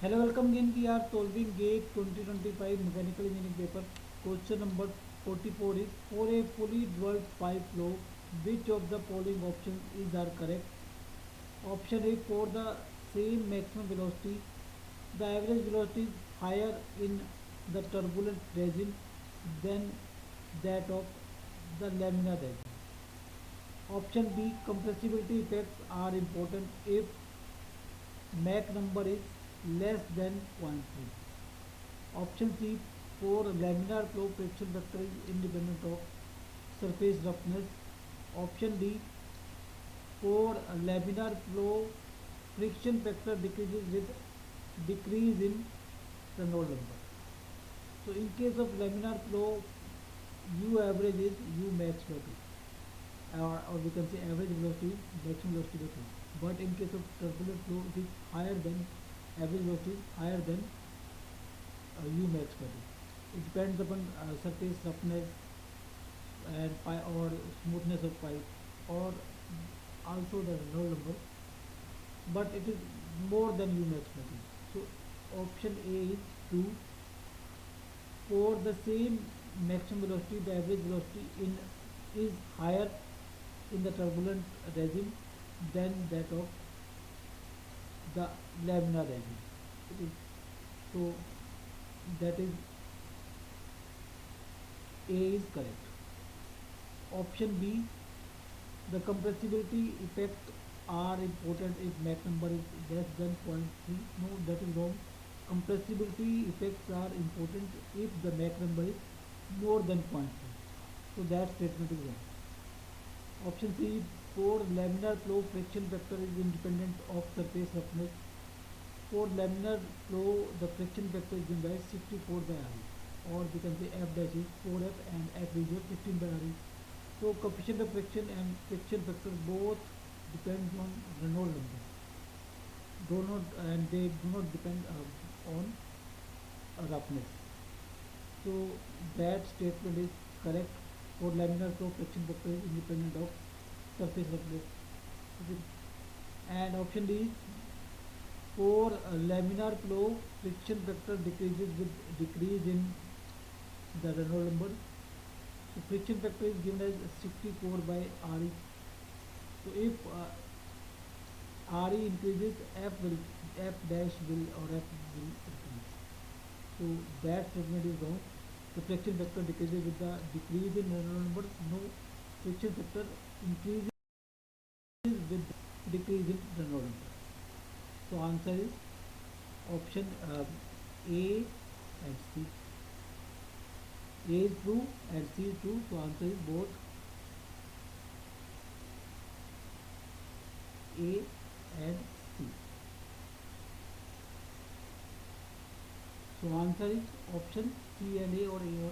Hello, welcome again. We are solving GATE 2025 Mechanical Engineering paper. Question number 44 is for a fully developed pipe flow, which of the following options is are correct? Option A, for the same maximum velocity, the average velocity is higher in the turbulent resin than that of the laminar resin. Option B, compressibility effects are important if Mach number is less than 0.3. Option C, for laminar flow, friction vector is independent of surface roughness. Option D, for laminar flow, friction factor decreases with decrease in Reynolds number. So in case of laminar flow, U average is U max by 2, or we can say average velocity, maximum velocity by 2. But in case of turbulent flow, it is higher than average velocity, higher than U max by 2. It depends upon surface roughness and pipe or smoothness of pipe, or also the Reynolds number, but it is more than U max by 2. So option A is true. For the same maximum velocity, the average velocity in is higher in the turbulent resin than that of the laminar resin. It is, so that is A is correct. Option B, the compressibility effect are important if Mach number is less than 0.3. No, that is wrong. Compressibility effects are important if the Mach number is more than 0.3. So that statement is wrong. Option C, for laminar flow, friction factor is independent of surface roughness. For laminar flow, the friction factor is given by 64 by RE, or we can say F dash is 4F and F is 15 by RE. So coefficient of friction and friction factor both depends on Reynolds number. They do not depend on roughness. So that statement is correct. For laminar flow, friction factor is independent of surface roughness. Okay. And option D, for laminar flow, friction factor decreases with decrease in the Reynolds number. So friction factor is given as 64 by RE. So if RE increases, F dash will or F will increase. So that statement is wrong. The friction factor decreases with the decrease in Reynolds number. No, friction factor increases with decrease in Reynolds number. So answer is option A and C. A is true and C is true. So answer is both A and C. So answer is option C and A, or A or